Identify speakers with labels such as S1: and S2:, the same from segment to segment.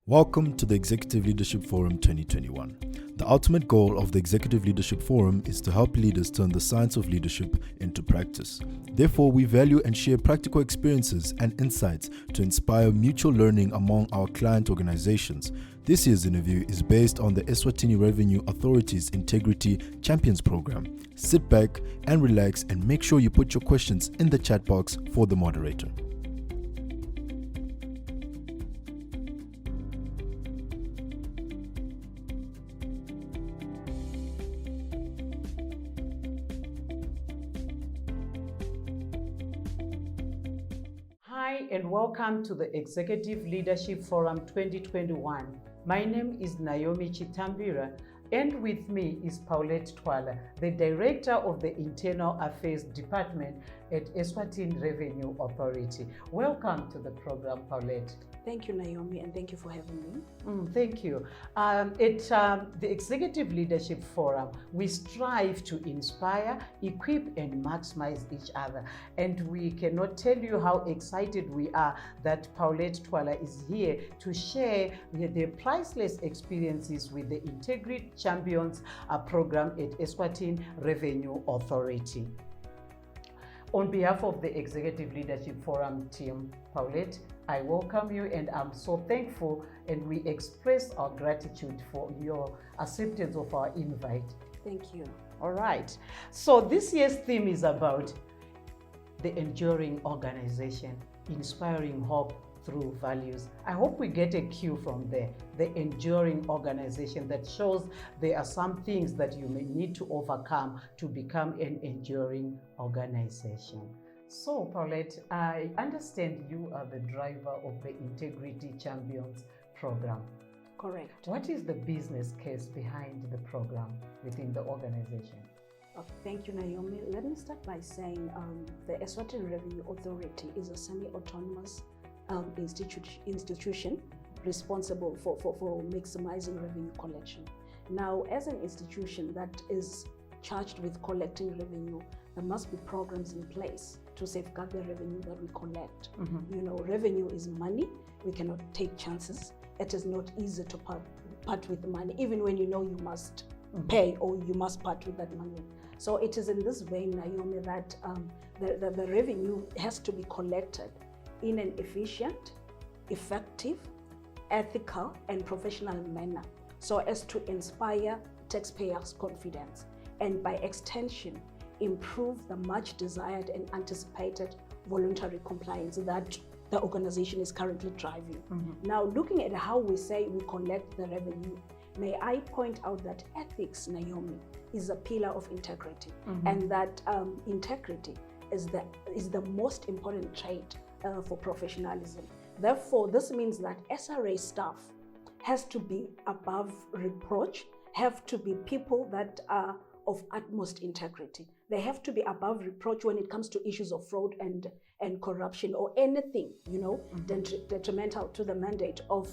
S1: Welcome to the Executive Leadership Forum 2021. The ultimate goal of the Executive Leadership Forum is to help leaders turn the science of leadership into practice. Therefore, we value and share practical experiences and insights to inspire mutual learning among our client organizations. This year's interview is based on the Eswatini Revenue Authority's Integrity Champions Program. Sit back and relax and make sure you put your questions in the chat box for the moderator.
S2: Hi and welcome to the Executive Leadership Forum 2021. My name is Naomi Chitambira and with me is Paulette Twala, the Director of the Internal Affairs Department at Eswatini Revenue Authority. Welcome to the program, Paulette.
S3: Thank you, Naomi, and thank you for having me.
S2: Thank you. At the Executive Leadership Forum, we strive to inspire, equip, and maximize each other. And we cannot tell you how excited we are that Paulette Twala is here to share the priceless experiences with the Integrity Champions program at Eswatini Revenue Authority. On behalf of the Executive Leadership Forum team, Paulette, I welcome you and I'm so thankful, and we express our gratitude for your acceptance of our invite.
S3: Thank you.
S2: All right. So this year's theme is about the enduring organization, inspiring hope through values. I hope we get a cue from there, the enduring organization that shows there are some things that you may need to overcome to become an enduring organization. So, Paulette, I understand you are the driver of the Integrity Champions program.
S3: Correct.
S2: What is the business case behind the program within the organization?
S3: Thank you, Naomi. Let me start by saying the Eswatini Revenue Authority is a semi-autonomous institution responsible for maximizing revenue collection. Now, as an institution that is charged with collecting revenue, there must be programs in place to safeguard the revenue that we collect. You know, revenue is money. We cannot take chances. It is not easy to part with money, even when you know you must pay or you must part with that money. So it is in this vein, Naomi, that the revenue has to be collected in an efficient, effective, ethical, and professional manner so as to inspire taxpayers' confidence and by extension, improve the much desired and anticipated voluntary compliance that the organization is currently driving. Now, looking at how we say we collect the revenue, may I point out that ethics, Naomi, is a pillar of integrity, and that integrity is the most important trait for professionalism. Therefore, this means that SRA staff has to be above reproach, have to be people that are of utmost integrity. They have to be above reproach when it comes to issues of fraud and corruption or anything, you know, detrimental to the mandate of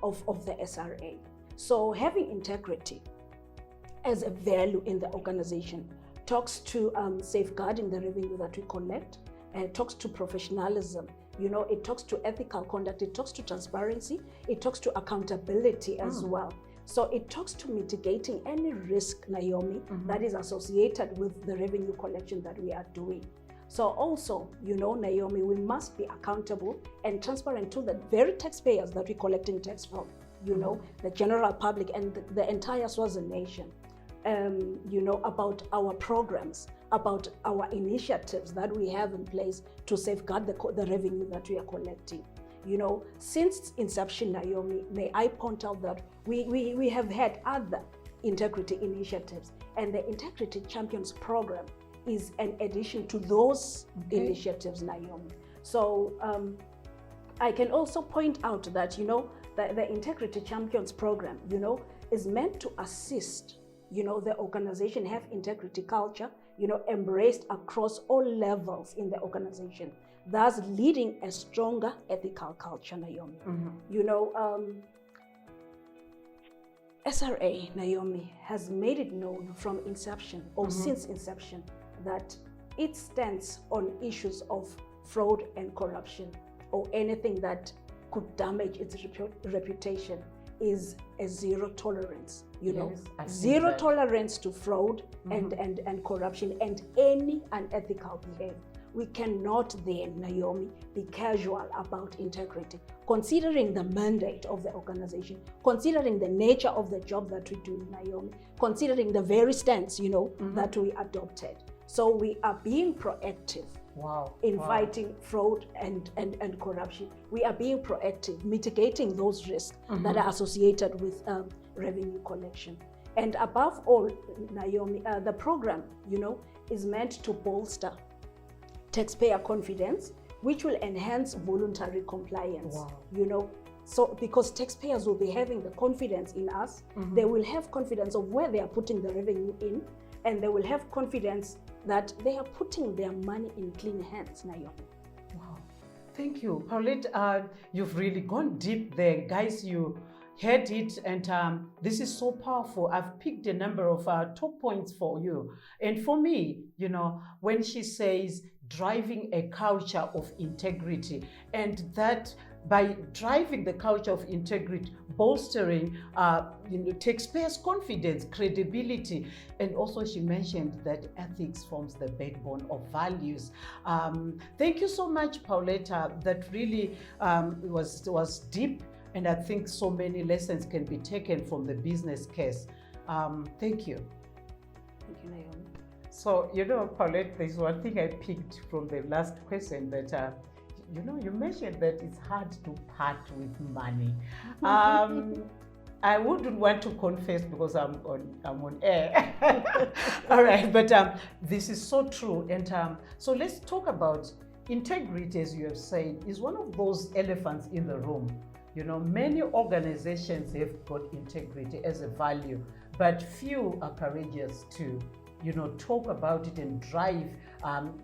S3: the SRA. So having integrity as a value in the organization talks to safeguarding the revenue that we collect, talks to professionalism, you know, it talks to ethical conduct, it talks to transparency, it talks to accountability as well. So it talks to mitigating any risk, Naomi, that is associated with the revenue collection that we are doing. So also, you know, Naomi, we must be accountable and transparent to the very taxpayers that we're collecting tax from, you know, the general public and the entire Swaziland nation, you know, about our programs, about our initiatives that we have in place to safeguard the revenue that we are collecting. You know, since inception, Naomi, may I point out that we have had other integrity initiatives, and the Integrity Champions program is an addition to those initiatives, Naomi. So I can also point out that, you know, the Integrity Champions program, you know, is meant to assist, you know, the organization have integrity culture, you know, embraced across all levels in the organization, thus leading a stronger ethical culture, Naomi. You know, SRA, Naomi, has made it known from inception or since inception that it stands on issues of fraud and corruption or anything that could damage its reputation is a zero tolerance, you know, zero tolerance to fraud and corruption and any unethical behavior. We cannot then, Naomi, be casual about integrity, considering the mandate of the organization, considering the nature of the job that we do, Naomi, considering the very stance, you know, that we adopted. So we are being proactive. In fighting fraud and corruption. We are being proactive, mitigating those risks that are associated with revenue collection. And above all, Naomi, the program, you know, is meant to bolster taxpayer confidence, which will enhance voluntary compliance, you know. So because taxpayers will be having the confidence in us, they will have confidence of where they are putting the revenue in, and they will have confidence that they are putting their money in clean hands, Naomi.
S2: Wow. Thank you, Paulette. You've really gone deep there. Guys, you heard it, and this is so powerful. I've picked a number of top points for you. And for me, you know, when she says driving a culture of integrity, and that by driving the culture of integrity, bolstering taxpayers' confidence, credibility, and also she mentioned that ethics forms the backbone of values. Thank you so much, Pauletta. That really was deep, and I think so many lessons can be taken from the business case. Thank you.
S3: Thank you, Naomi.
S2: So, you know, Paulette, there's one thing I picked from the last question that you know, you mentioned that it's hard to part with money. I wouldn't want to confess because I'm on air. All right, but this is so true. And so let's talk about integrity, as you have said, is one of those elephants in the room. You know, many organizations have got integrity as a value, but few are courageous to, you know, talk about it and drive,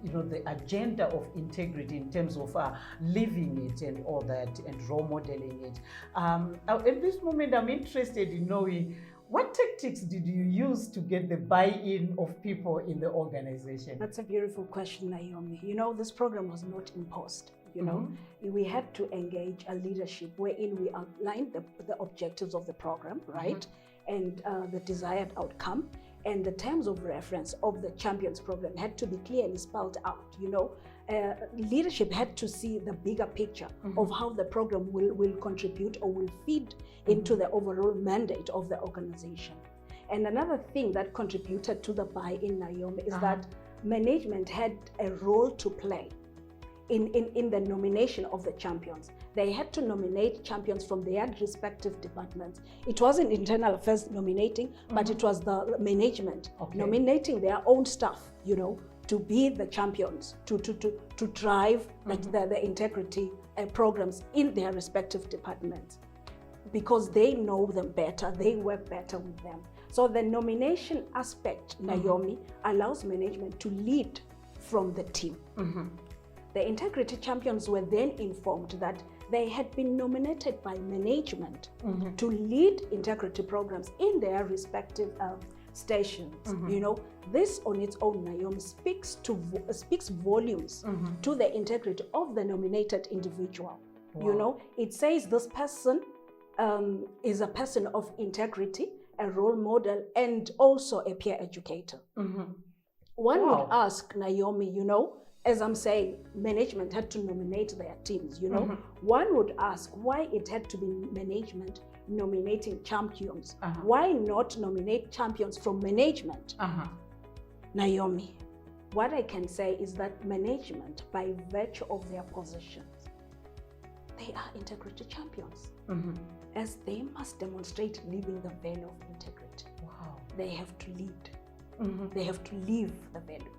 S2: you know, the agenda of integrity in terms of living it and all that and role modeling it. At this moment, I'm interested in knowing what tactics did you use to get the buy-in of people in the organization?
S3: That's a beautiful question, Naomi. You know, this program was not imposed. You know, we had to engage a leadership wherein we outlined the objectives of the program, right? And the desired outcome. And the terms of reference of the Champions program had to be clearly spelled out. You know, leadership had to see the bigger picture of how the program will contribute or will feed into the overall mandate of the organization. And another thing that contributed to the buy-in, Naomi, is that management had a role to play in the nomination of the champions. They had to nominate champions from their respective departments. It wasn't internal affairs nominating, but it was the management nominating their own staff, you know, to be the champions, to drive the integrity programs in their respective departments, because they know them better, they work better with them. So the nomination aspect, Naomi, allows management to lead from the team. The integrity champions were then informed that they had been nominated by management to lead integrity programs in their respective stations. You know, this on its own, Naomi, speaks volumes to the integrity of the nominated individual. You know, it says this person is a person of integrity, a role model, and also a peer educator. One would ask, Naomi, you know, as I'm saying, management had to nominate their teams, you know. One would ask why it had to be management nominating champions. Why not nominate champions from management? Naomi, what I can say is that management, by virtue of their positions, they are integrity champions, as they must demonstrate living the value of integrity. They have to lead. They have to live the value.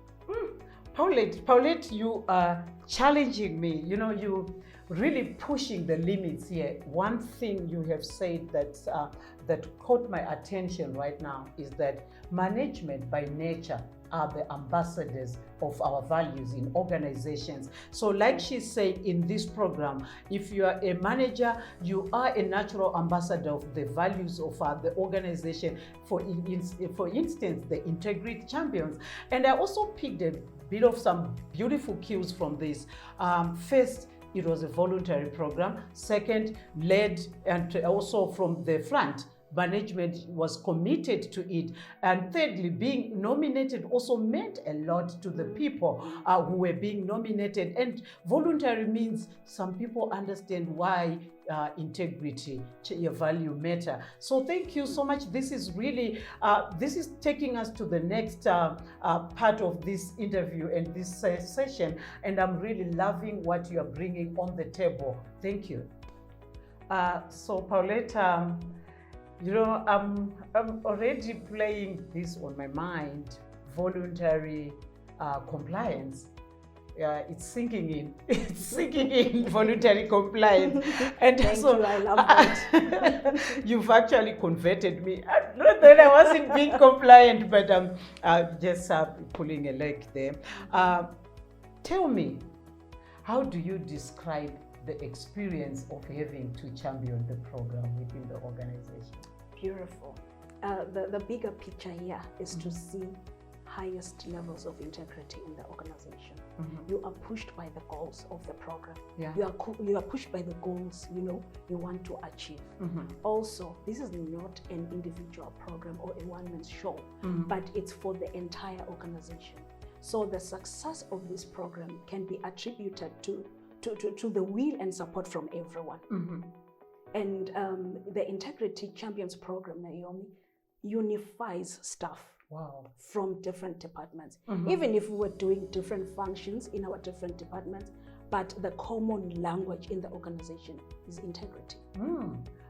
S2: Paulette, you are challenging me. You know, you really pushing the limits here. One thing you have said that caught my attention right now is that management by nature are the ambassadors of our values in organizations. So like she said in this program, if you are a manager, you are a natural ambassador of the values of the organization. For instance, the integrity champions. And I also picked a bit of some beautiful cues from this. First, it was a voluntary program. Second, led and also from the front, management was committed to it. And thirdly, being nominated also meant a lot to the people who were being nominated. And voluntary means some people understand why integrity, your value matter. So thank you so much. This is really, this is taking us to the next part of this interview and this session. And I'm really loving what you are bringing on the table. Thank you. So Paulette, you know, I'm already playing this on my mind, voluntary compliance. It's sinking in. It's sinking in, voluntary compliance. And
S3: Thank
S2: so
S3: you, I love that.
S2: you've actually converted me. Not that I wasn't being compliant, but I'm just pulling a leg there. Tell me, how do you describe the experience of having to champion the program within the organization?
S3: Beautiful. The bigger picture here is to see highest levels of integrity in the organization. You are pushed by the goals of the program.
S2: Yeah.
S3: You are pushed by the goals, you know, you want to achieve. Also, this is not an individual program or a one-man show, but it's for the entire organization. So the success of this program can be attributed to the will and support from everyone. And the Integrity Champions program, Naomi, unifies staff from different departments. Even if we were doing different functions in our different departments, but the common language in the organization is integrity.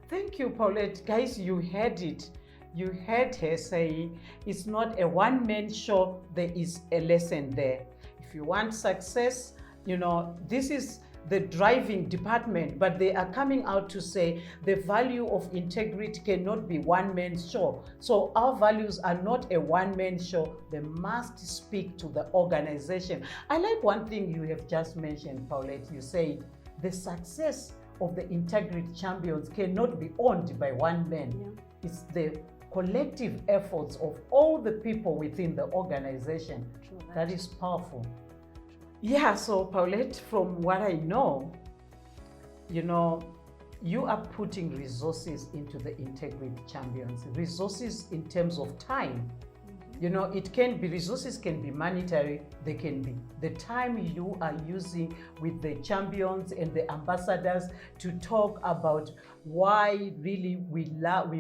S2: Thank you, Paulette. Guys, you heard it. You heard her saying it's not a one-man show, there is a lesson there. If you want success, you know, this is the driving department, but they are coming out to say the value of integrity cannot be one-man show. So our values are not a one-man show. They must speak to the organization. I like one thing you have just mentioned, Paulette. You said the success of the Integrity Champions cannot be owned by one man. It's the collective efforts of all the people within the organization. That is powerful. Yeah, so Paulette, from what I know, you know, you are putting resources into the Integrity Champions. Resources in terms of time. You know, it can be, resources can be monetary, they can be the time you are using with the champions and the ambassadors to talk about why really we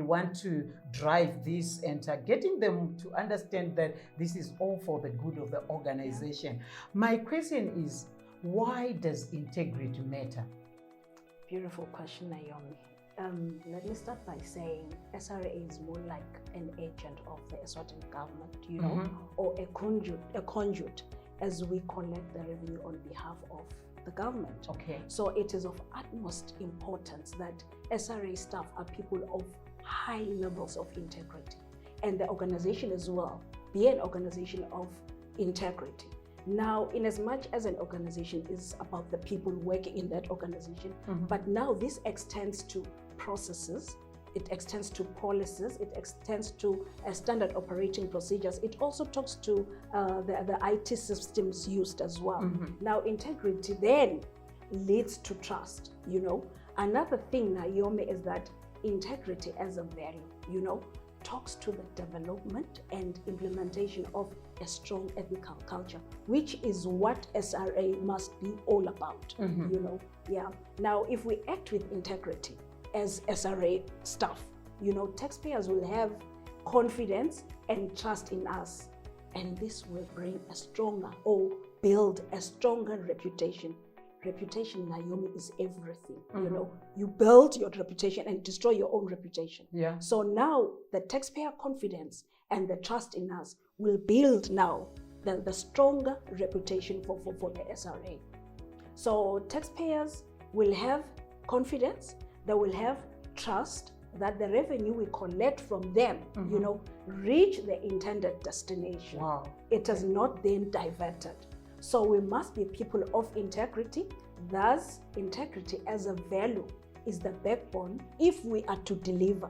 S2: want to drive this, and getting them to understand that this is all for the good of the organization. My question is, why does integrity matter?
S3: Beautiful question, Naomi. Let me start by saying SRA is more like an agent of the Eswatini government, you know, or a conduit as we collect the revenue on behalf of the government.
S2: Okay.
S3: So it is of utmost importance that SRA staff are people of high levels of integrity, and the organization as well be an organization of integrity. Now, in as much as an organization is about the people working in that organization, but now this extends to processes, it extends to policies, it extends to standard operating procedures. It also talks to the IT systems used as well. Now, integrity then leads to trust, you know. Another thing, Naomi, is that integrity as a value, you know, talks to the development and implementation of a strong ethical culture, which is what SRA must be all about, you know. Yeah. Now, if we act with integrity as SRA staff, you know, taxpayers will have confidence and trust in us, and this will bring a stronger, or build a stronger reputation. Reputation, Naomi, is everything. You know, you build your reputation and destroy your own reputation.
S2: Yeah.
S3: So now the taxpayer confidence and the trust in us will build now the stronger reputation for the SRA. So taxpayers will have confidence, they will have trust that the revenue we collect from them, you know, reach the intended destination.
S2: Wow.
S3: It is not then diverted. So we must be people of integrity. Thus, integrity as a value is the backbone if we are to deliver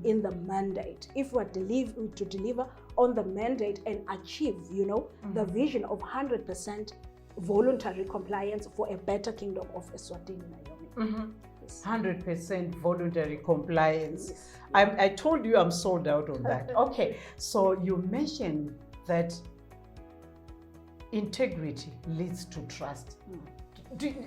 S3: in the mandate. If we are to deliver on the mandate and achieve, you know, the vision of 100% voluntary compliance for a better kingdom of Eswatini, Naomi. Yes.
S2: 100% voluntary compliance.
S3: Yes.
S2: I told you I'm sold out on that. Okay, so you mentioned that integrity leads to trust.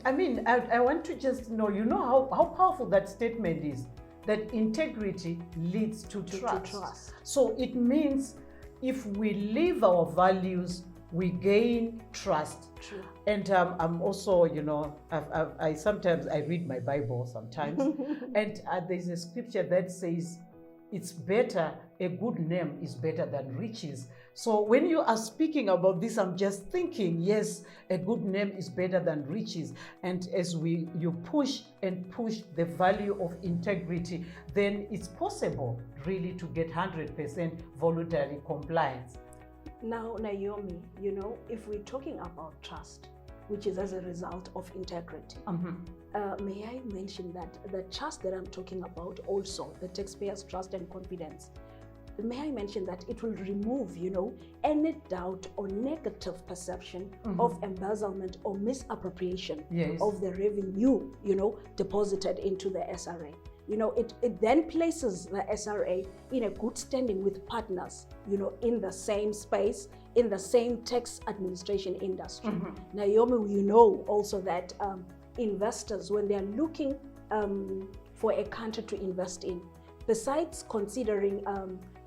S2: I want to just know, how powerful that statement is, that integrity leads to trust. So it means if we live our values, we gain trust.
S3: True.
S2: And I'm also, I sometimes I read my Bible sometimes, and there's a scripture that says, it's better, a good name is better than riches. So when you are speaking about this, I'm just thinking, yes, a good name is better than riches. And as you push the value of integrity, then it's possible really to get 100% voluntary compliance.
S3: Now, Naomi, if we're talking about trust, which is as a result of integrity, may I mention that the trust that I'm talking about also, the taxpayers' trust and confidence, may I mention that it will remove, any doubt or negative perception of embezzlement or misappropriation of the revenue, deposited into the SRA. It then places the SRA in a good standing with partners, in the same space, in the same tax administration industry. Naomi, we know also that investors, when they are looking for a country to invest in, besides considering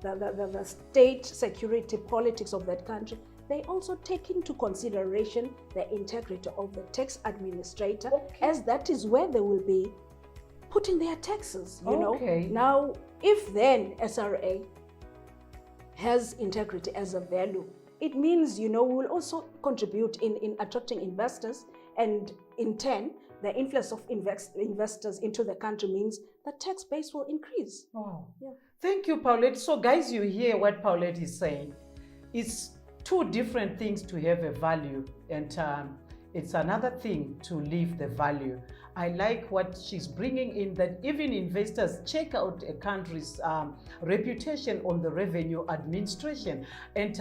S3: the state security politics of that country, they also take into consideration the integrity of the tax administrator, as that is where they will be putting their taxes, Now, if then SRA has integrity as a value, it means, we will also contribute in attracting investors, and in turn, the influx of investors into the country means the tax base will increase.
S2: Wow.
S3: Yeah.
S2: Thank you, Paulette. So guys, you hear what Paulette is saying. It's two different things to have a value, and it's another thing to live the value. I like what she's bringing in, that even investors check out a country's reputation on the revenue administration. And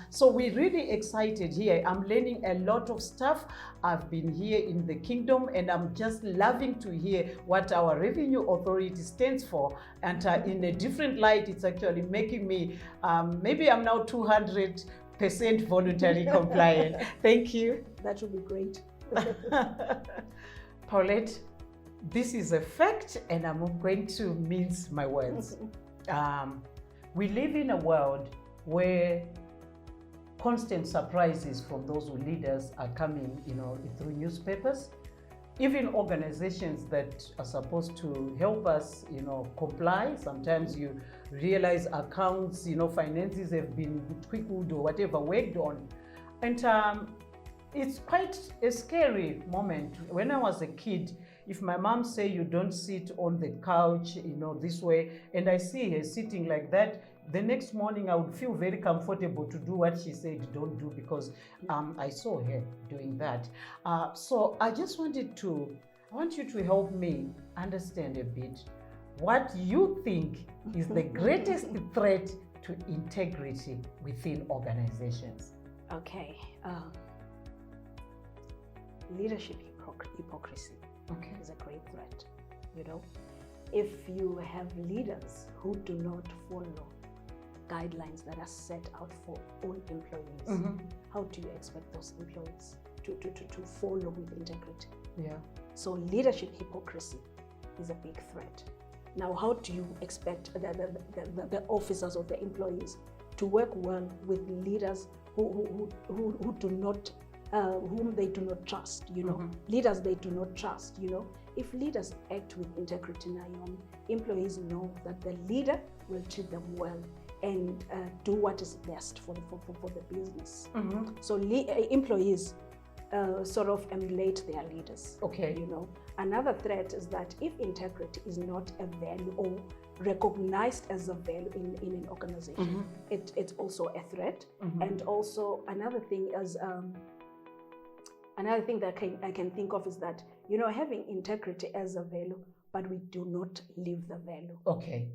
S2: so we're really excited here. I'm learning a lot of stuff. I've been here in the kingdom, and I'm just loving to hear what our revenue authority stands for. And in a different light, it's actually making me, maybe I'm now 200% voluntary compliant. Thank you.
S3: That would be great.
S2: Paulette, this is a fact, and I'm not going to mince my words. We live in a world where constant surprises from those who lead us are coming, through newspapers. Even organizations that are supposed to help us, comply, sometimes you realize accounts, finances have been tweaked or whatever, worked on. And it's quite a scary moment. When I was a kid, if my mom say you don't sit on the couch, this way, and I see her sitting like that, the next morning I would feel very comfortable to do what she said don't do, because I saw her doing that. So I just want you to help me understand a bit what you think is the greatest threat to integrity within organizations.
S3: Okay. Leadership hypocrisy is a great threat. If you have leaders who do not follow guidelines that are set out for all employees, how do you expect those employees to follow with integrity?
S2: Yeah.
S3: So leadership hypocrisy is a big threat. Now, how do you expect the officers or the employees to work well with leaders who do not, whom they do not trust, leaders they do not trust, If leaders act with integrity, Naomi, employees know that the leader will treat them well and do what is best for the business. So employees sort of emulate their leaders.
S2: Okay.
S3: Another threat is that if integrity is not a value or recognized as a value in an organization, it's also a threat. And also another thing is another thing that I can think of is that having integrity as a value, but we do not live the value.
S2: Okay.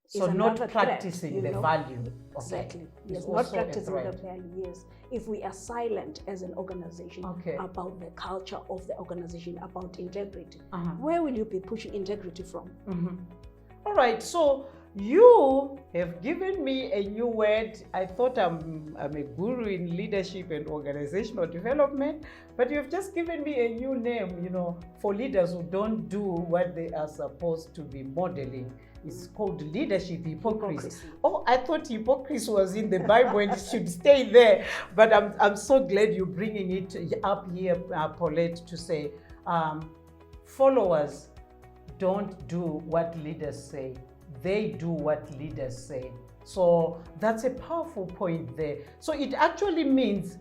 S2: So not
S3: another threat,
S2: practicing
S3: you
S2: the
S3: know?
S2: value. Okay.
S3: Exactly.
S2: Is
S3: Yes, not
S2: also a
S3: practicing the
S2: threat.
S3: value. Yes. If we are silent as an organization
S2: Okay.
S3: about the culture of the organization, about integrity,
S2: Uh-huh.
S3: where will you be pushing integrity from?
S2: Mhm. All right, so you have given me a new word. I thought I'm a guru in leadership and organizational development, but you've just given me a new name, for leaders who don't do what they are supposed to be modeling. It's called leadership hypocrisy. Oh, I thought hypocrisy was in the Bible and it should stay there. But I'm so glad you're bringing it up here, Paulette, to say followers don't do what leaders say. They do what leaders say. So that's a powerful point there. So it actually means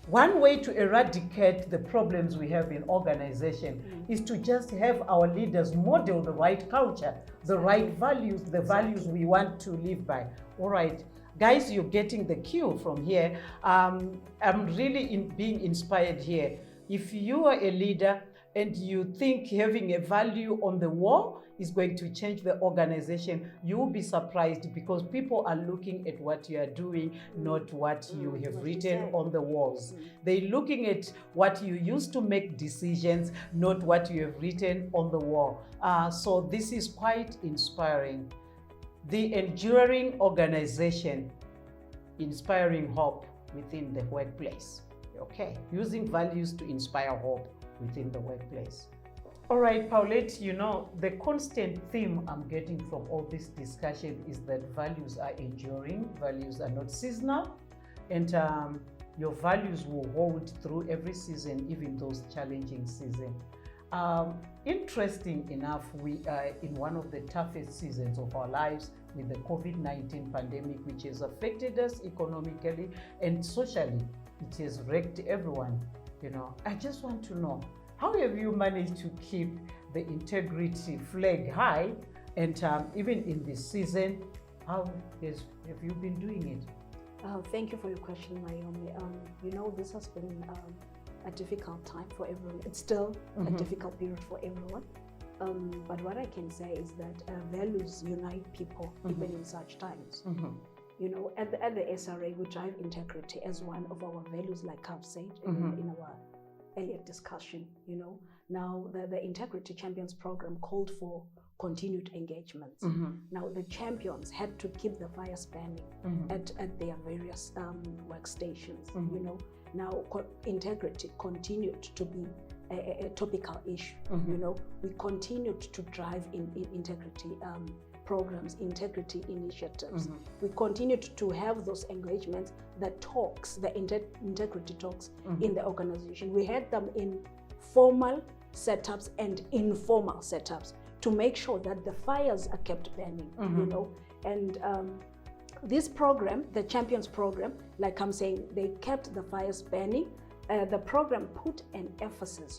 S2: one way to eradicate the problems we have in organization is to just have our leaders model the right culture, the right values, the values we want to live by. All right, guys, you're getting the cue from here. I'm really being inspired here. If you are a leader and you think having a value on the wall is going to change the organization, you will be surprised because people are looking at what you are doing, not what you have written on the walls. They're looking at what you used to make decisions, not what you have written on the wall. So this is quite inspiring. The enduring organization, inspiring hope within the workplace. Okay, using values to inspire hope within the workplace. All right, Paulette, the constant theme I'm getting from all this discussion is that values are enduring, values are not seasonal, and your values will hold through every season, even those challenging seasons. Interesting enough, we are in one of the toughest seasons of our lives with the COVID-19 pandemic, which has affected us economically and socially. It has wrecked everyone. I just want to know, how have you managed to keep the integrity flag high? And even in this season, how have you been doing it?
S3: Thank you for your question, Naomi. This has been a difficult time for everyone. It's still a difficult period for everyone. But what I can say is that values unite people even in such times. At the SRA, we drive integrity as one of our values, like I've said in our earlier discussion. Now the Integrity Champions program called for continued engagements. Now the champions had to keep the fire burning at their various workstations. Now integrity continued to be a topical issue. We continued to drive in integrity programs, integrity initiatives. We continued to have those engagements, the talks, the integrity talks in the organization. We had them in formal setups and informal setups to make sure that the fires are kept burning, And this program, the Champions program, like I'm saying, they kept the fires burning. The program put an emphasis,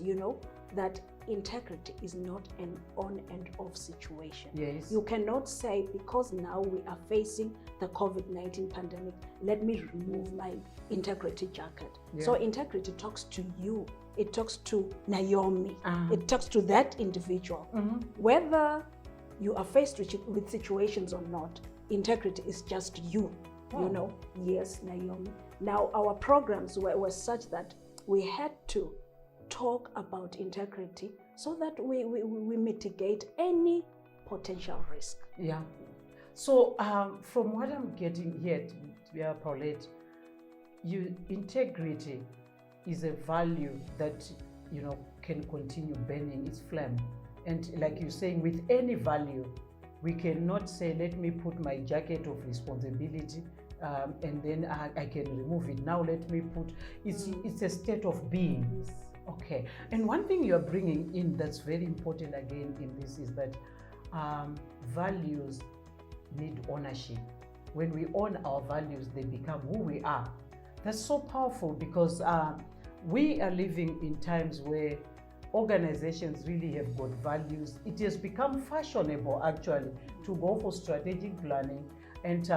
S3: that integrity is not an on and off situation.
S2: Yes.
S3: You cannot say, because now we are facing the COVID-19 pandemic, let me remove my integrity jacket.
S2: Yeah.
S3: So integrity talks to you. It talks to Naomi. It talks to that individual. Whether you are faced with situations or not, integrity is just you. Yes, Naomi. Now our programs were such that we had to talk about integrity so that we mitigate any potential risk.
S2: Yeah. So from what I'm getting here, Paulette, integrity is a value that can continue burning its flame. And like you're saying, with any value, we cannot say, let me put my jacket of responsibility and then I can remove it. Now let me put, it's a state of being.
S3: Yes.
S2: Okay. And one thing you're bringing in that's very important again in this is that values need ownership. When we own our values, they become who we are. That's so powerful because we are living in times where organizations really have got values. It has become fashionable actually to go for strategic planning and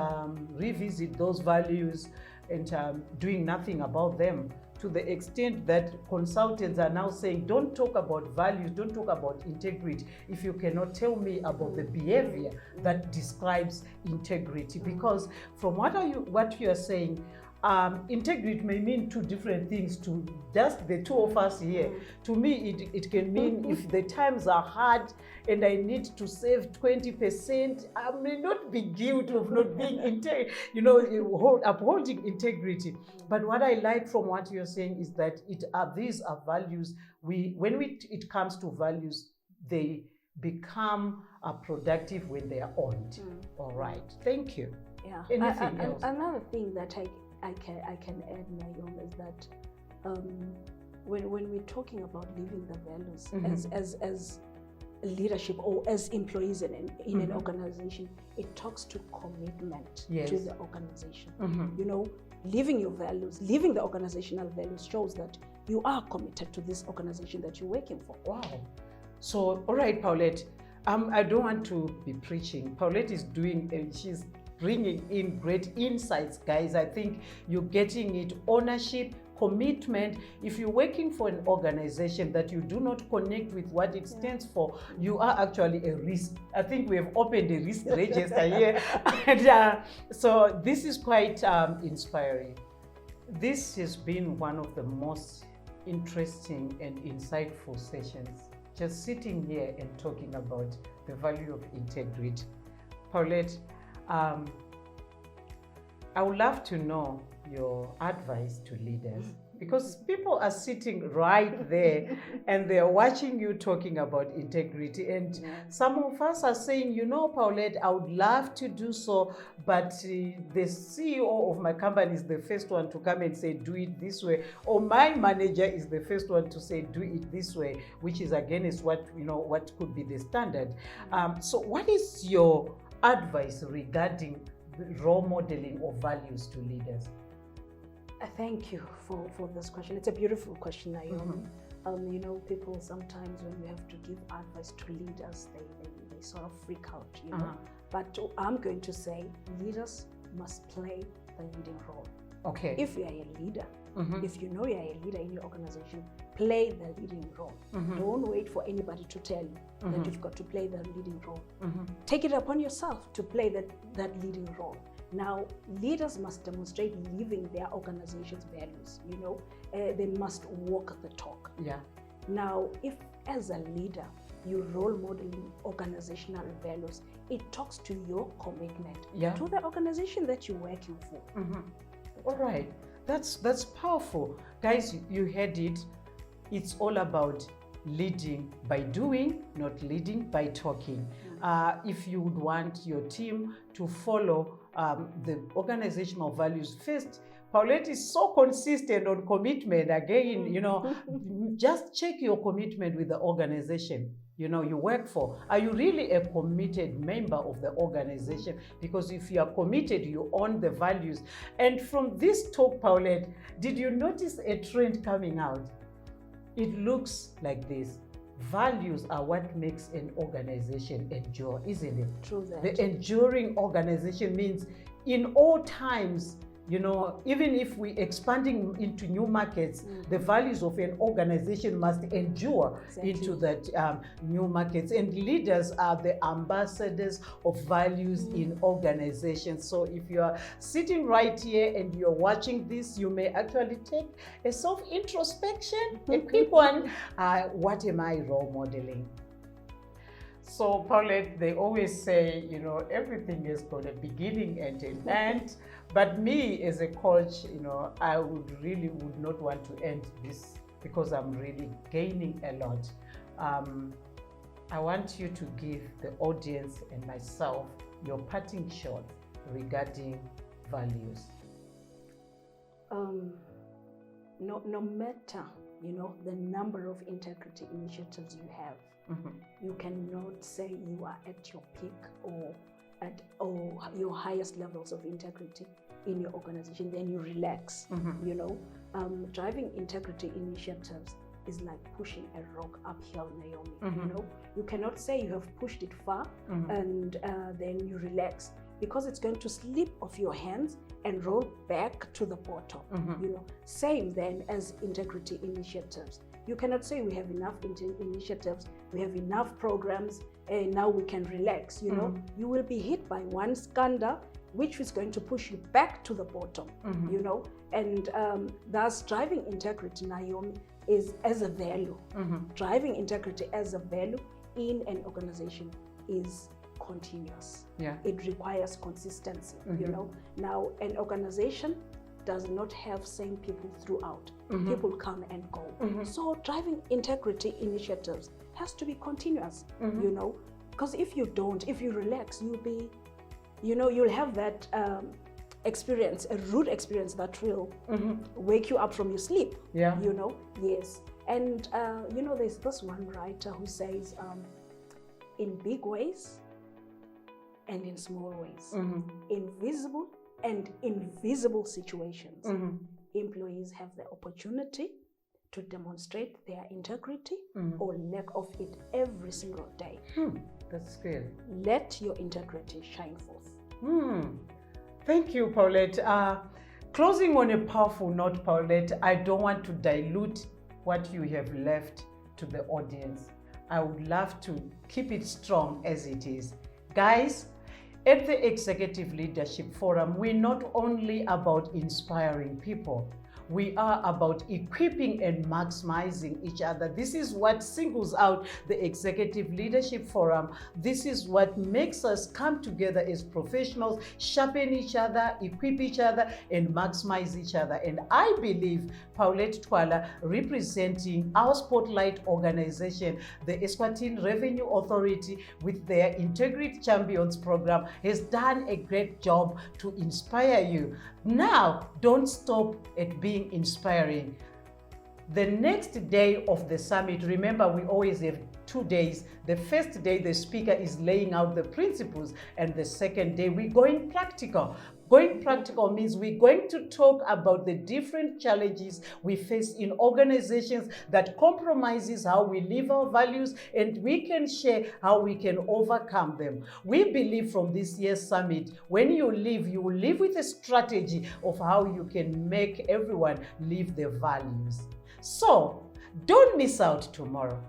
S2: revisit those values and doing nothing about them to the extent that consultants are now saying, don't talk about values, don't talk about integrity if you cannot tell me about the behavior that describes integrity. Because from what you are saying, integrity may mean two different things to just the two of us here. To me, it can mean if the times are hard and I need to save 20%, I may not be guilty of not being upholding integrity. But what I like from what you're saying is that these are values. It comes to values, they become productive when they are owned. All right, thank you.
S3: Yeah.
S2: Anything else?
S3: Another thing that I can add, Naomi, is that when we're talking about living the values as leadership or as employees in an organization, it talks to commitment to the organization. You know, living your values, living the organizational values shows that you are committed to this organization that you're working for.
S2: Wow. So, all right, Paulette, I don't want to be preaching. Paulette is she's bringing in great insights, guys. I think you're getting it. Ownership, commitment. If you're working for an organization that you do not connect with what it stands for, you are actually a risk. I think we have opened a risk register here. And so this is quite inspiring. This has been one of the most interesting and insightful sessions. Just sitting here and talking about the value of integrity. Paulette, I would love to know your advice to leaders, because people are sitting right there and they're watching you talking about integrity. And some of us are saying, you know, Paulette, I would love to do so, but the CEO of my company is the first one to come and say, do it this way. Or my manager is the first one to say, do it this way, which is against what could be the standard. So what is your advice regarding role modeling or values to leaders?
S3: Thank you for this question. It's a beautiful question, Naomi. You know, people sometimes when we have to give advice to leaders, they sort of freak out, you know. But I'm going to say leaders must play the leading role.
S2: Okay.
S3: If you are a leader, if you know you are a leader in your organization, play the leading role. Don't wait for anybody to tell you that you've got to play the leading role. Take it upon yourself to play that leading role. Now, leaders must demonstrate living their organization's values, you know. They must walk the talk.
S2: Yeah.
S3: Now, if as a leader, you role modeling organizational values, it talks to your commitment to the organization that you're working for.
S2: All right. That's powerful. Guys, you heard it. It's all about leading by doing, not leading by talking. If you would want your team to follow the organizational values first, Paulette is so consistent on commitment. Again, you know, just check your commitment with the organization you work for. Are you really a committed member of the organization? Because if you are committed, you own the values. And from this talk, Paulette, did you notice a trend coming out? It looks like this. Values are what makes an organization endure, isn't it?
S3: True that.
S2: The enduring organization means in all times, you know, even if we're expanding into new markets, the values of an organization must endure into that new markets. And leaders are the ambassadors of values in organizations. So if you are sitting right here and you're watching this, you may actually take a self-introspection, a quick one. What am I role modeling? So, Paulette, they always say, you know, everything has got a beginning and an end. But me as a coach, you know, I would not want to end this because I'm really gaining a lot. I want you to give the audience and myself your parting shot regarding values.
S3: No matter, you know, the number of integrity initiatives you have, you cannot say you are at your peak or at your highest levels of integrity in your organization, then you relax. You know, driving integrity initiatives is like pushing a rock uphill, Naomi. You know, you cannot say you have pushed it far and then you relax. because it's going to slip off your hands and roll back to the bottom. Same then as integrity initiatives. You cannot say we have enough initiatives, we have enough programs, and now we can relax. You will be hit by one scandal, which is going to push you back to the bottom. And thus driving integrity, Naomi, is as a value. Driving integrity as a value in an organization is continuous. It requires consistency. Now an organization does not have same people throughout. People come and go. So driving integrity initiatives has to be continuous. Because if you don't, if you relax, you'll have that experience, a rude experience that will wake you up from your sleep. Yes. And there's this one writer who says, in big ways and in small ways, in visible and invisible situations, employees have the opportunity to demonstrate their integrity or lack of it every single day.
S2: That's good.
S3: Let your integrity shine forth.
S2: Thank you, Paulette. Closing on a powerful note, Paulette, I don't want to dilute what you have left to the audience. I would love to keep it strong as it is. Guys, at the Executive Leadership Forum, we're not only about inspiring people, we are about equipping and maximizing each other. This is what singles out the Executive Leadership Forum. This is what makes us come together as professionals, sharpen each other, equip each other, and maximize each other. And I believe Paulette Twala, representing our spotlight organization, the Eswatini Revenue Authority, with their Integrity Champions program, has done a great job to inspire you. Now, don't stop at being inspiring. The next day of the summit, remember we always have 2 days. The first day, the speaker is laying out the principles, and the second day, we're going practical. Going practical means we're going to talk about the different challenges we face in organizations that compromises how we live our values, and we can share how we can overcome them. We believe from this year's summit, when you will live with a strategy of how you can make everyone live their values. So don't miss out tomorrow.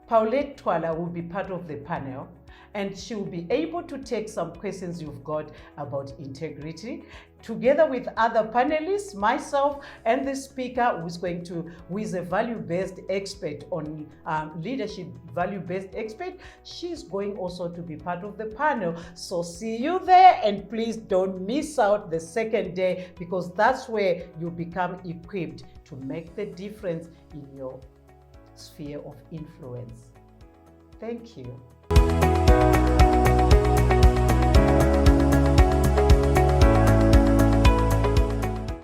S2: Paulette Twala will be part of the panel, and she will be able to take some questions you've got about integrity, together with other panelists, myself, and the speaker who is a value-based expert on leadership, value-based expert. She's going also to be part of the panel. So see you there, and please don't miss out the second day, because that's where you become equipped to make the difference in your sphere of influence. Thank you.